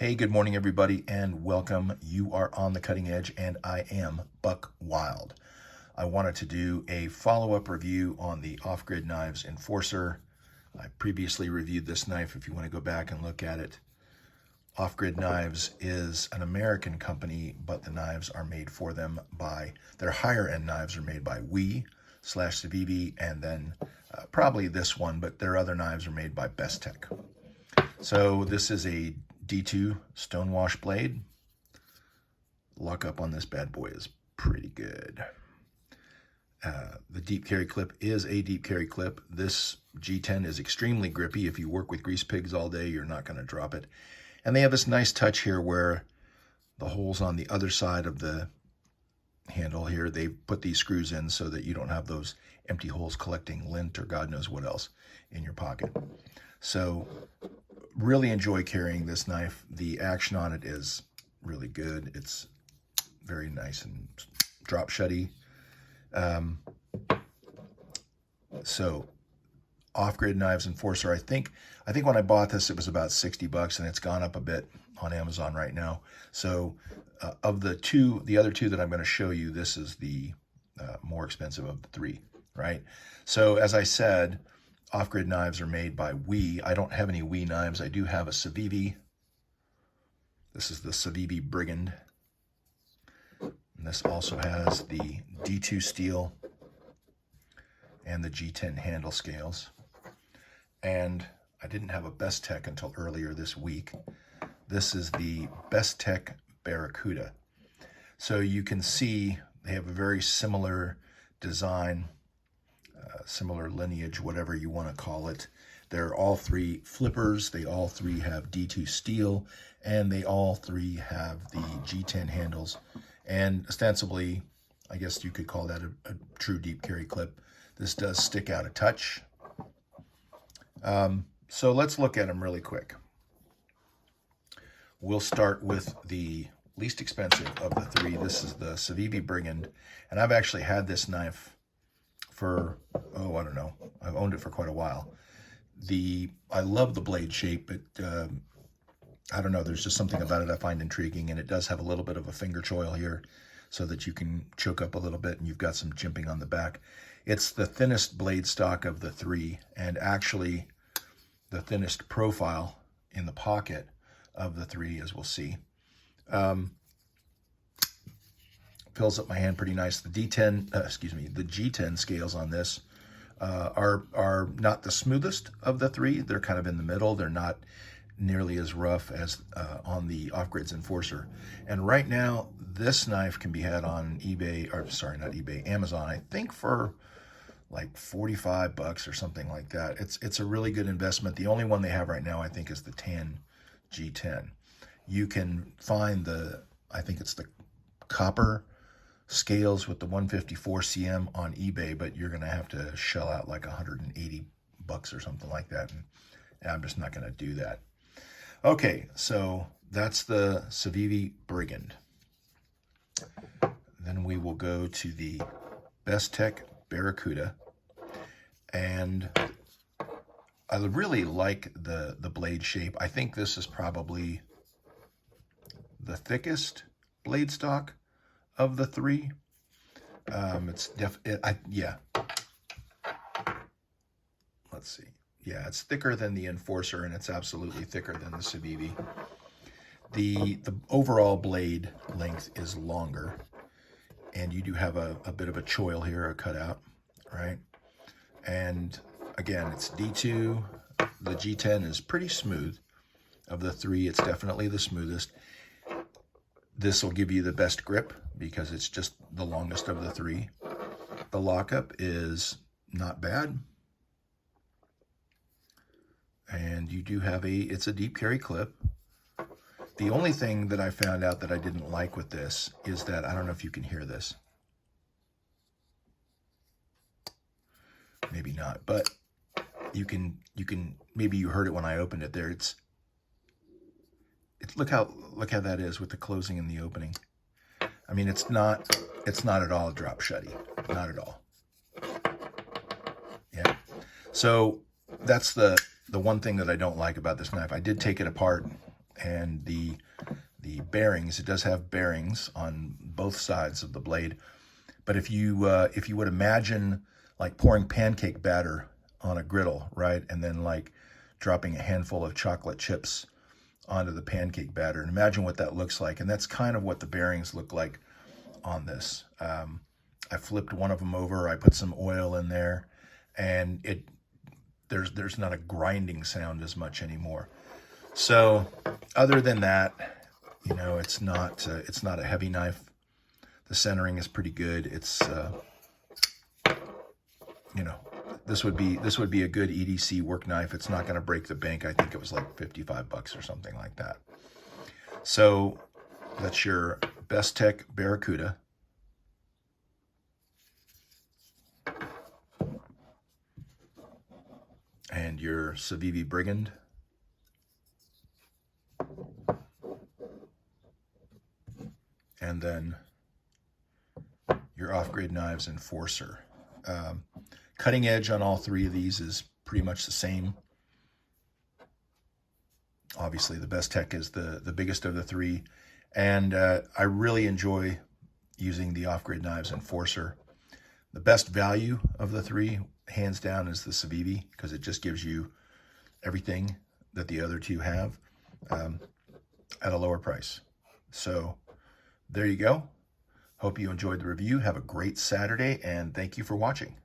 Hey, good morning, everybody, and welcome. You are on the cutting edge, and I am Buck Wild. I wanted to do a follow-up review on the Off-Grid Knives Enforcer. I previously reviewed this knife. If you want to go back and look at it, Off-Grid Knives is an American company, but the knives are made for them by, their higher-end knives are made by Civivi, and then probably this one, but their other knives are made by Bestech. So this is a D2 stonewash blade. Lockup on this bad boy is pretty good. The deep carry clip is a deep carry clip. This G10 is extremely grippy. If you work with grease pigs all day, you're not going to drop it. And they have this nice touch here where the holes on the other side of the handle here, they put these screws in so that you don't have those empty holes collecting lint or God knows what else in your pocket. So really enjoy carrying this knife. The action on it is really good. It's very nice and drop shutty. So Off-Grid Knives Enforcer, I think when I bought this, it was about 60 bucks, and it's gone up a bit on Amazon right now. So of the other two that I'm going to show you, this is the more expensive of the three, right? So as I said, Off-Grid knives are made by I don't have any knives. I do have a Civivi. This is the Civivi Brigand. And this also has the D2 steel and the G10 handle scales. And I didn't have a Bestech until earlier this week. This is the Bestech Barracuda. So you can see they have a very similar design, similar lineage, whatever you want to call it. They're all three flippers. They all three have D2 steel, and they all three have the G10 handles. And ostensibly, I guess you could call that a true deep carry clip. This does stick out a touch. So let's look at them really quick. We'll start with the least expensive of the three. This is the Civivi Brigand, and I've actually had this knife for, oh, I don't know, I've owned it for quite a while. I love the blade shape, but I don't know, there's just something about it I find intriguing, and it does have a little bit of a finger choil here so that you can choke up a little bit and you've got some jimping on the back. It's the thinnest blade stock of the three, and actually the thinnest profile in the pocket of the three, as we'll see. Fills up my hand pretty nice. The the G10 scales on this are not the smoothest of the three. They're kind of in the middle. They're not nearly as rough as on the Off-Grid's Enforcer. And right now, this knife can be had on eBay, or sorry, not eBay, Amazon, I think for like 45 bucks or something like that. It's a really good investment. The only one they have right now, I think, is the tan G10. You can find I think it's the copper scales with the 154 cm on eBay, but you're going to have to shell out like 180 bucks or something like that, and I'm just not going to do that. Okay, so that's the Civivi Brigand. Then we will go to the Bestech Barracuda, and I really like the blade shape. I think this is probably the thickest blade stock of the three. Yeah. Let's see. Yeah, it's thicker than the Enforcer, and it's absolutely thicker than the Civivi. The overall blade length is longer, and you do have a bit of a choil here, a cutout, right? And again, it's D2. The G10 is pretty smooth. Of the three, it's definitely the smoothest. This will give you the best grip because it's just the longest of the three. The lockup is not bad. And you do have it's a deep carry clip. The only thing that I found out that I didn't like with this is that, I don't know if you can hear this. Maybe not, but you can, maybe you heard it when I opened it there. Look how that is with the closing and the opening. I mean, it's not at all drop shutty, not at all. Yeah. So that's the one thing that I don't like about this knife. I did take it apart And the bearings, it does have bearings on both sides of the blade. But if you would imagine like pouring pancake batter on a griddle, right? And then like dropping a handful of chocolate chips onto the pancake batter, and imagine what that looks like. And that's kind of what the bearings look like on this. I flipped one of them over, I put some oil in there, and there's not a grinding sound as much anymore. So other than that, you know, it's not a heavy knife. The centering is pretty good. It's you know, this would be a good EDC work knife. It's not going to break the bank. I think it was like 55 bucks or something like that. So that's your Bestech Barracuda. And your Civivi Brigand. And then your off-grid knives Enforcer. Cutting edge on all three of these is pretty much the same. Obviously, the Bestech is the biggest of the three. And I really enjoy using the off-grid knives Enforcer. The best value of the three, hands down, is the Civivi, because it just gives you everything that the other two have at a lower price. So there you go. Hope you enjoyed the review. Have a great Saturday, and thank you for watching.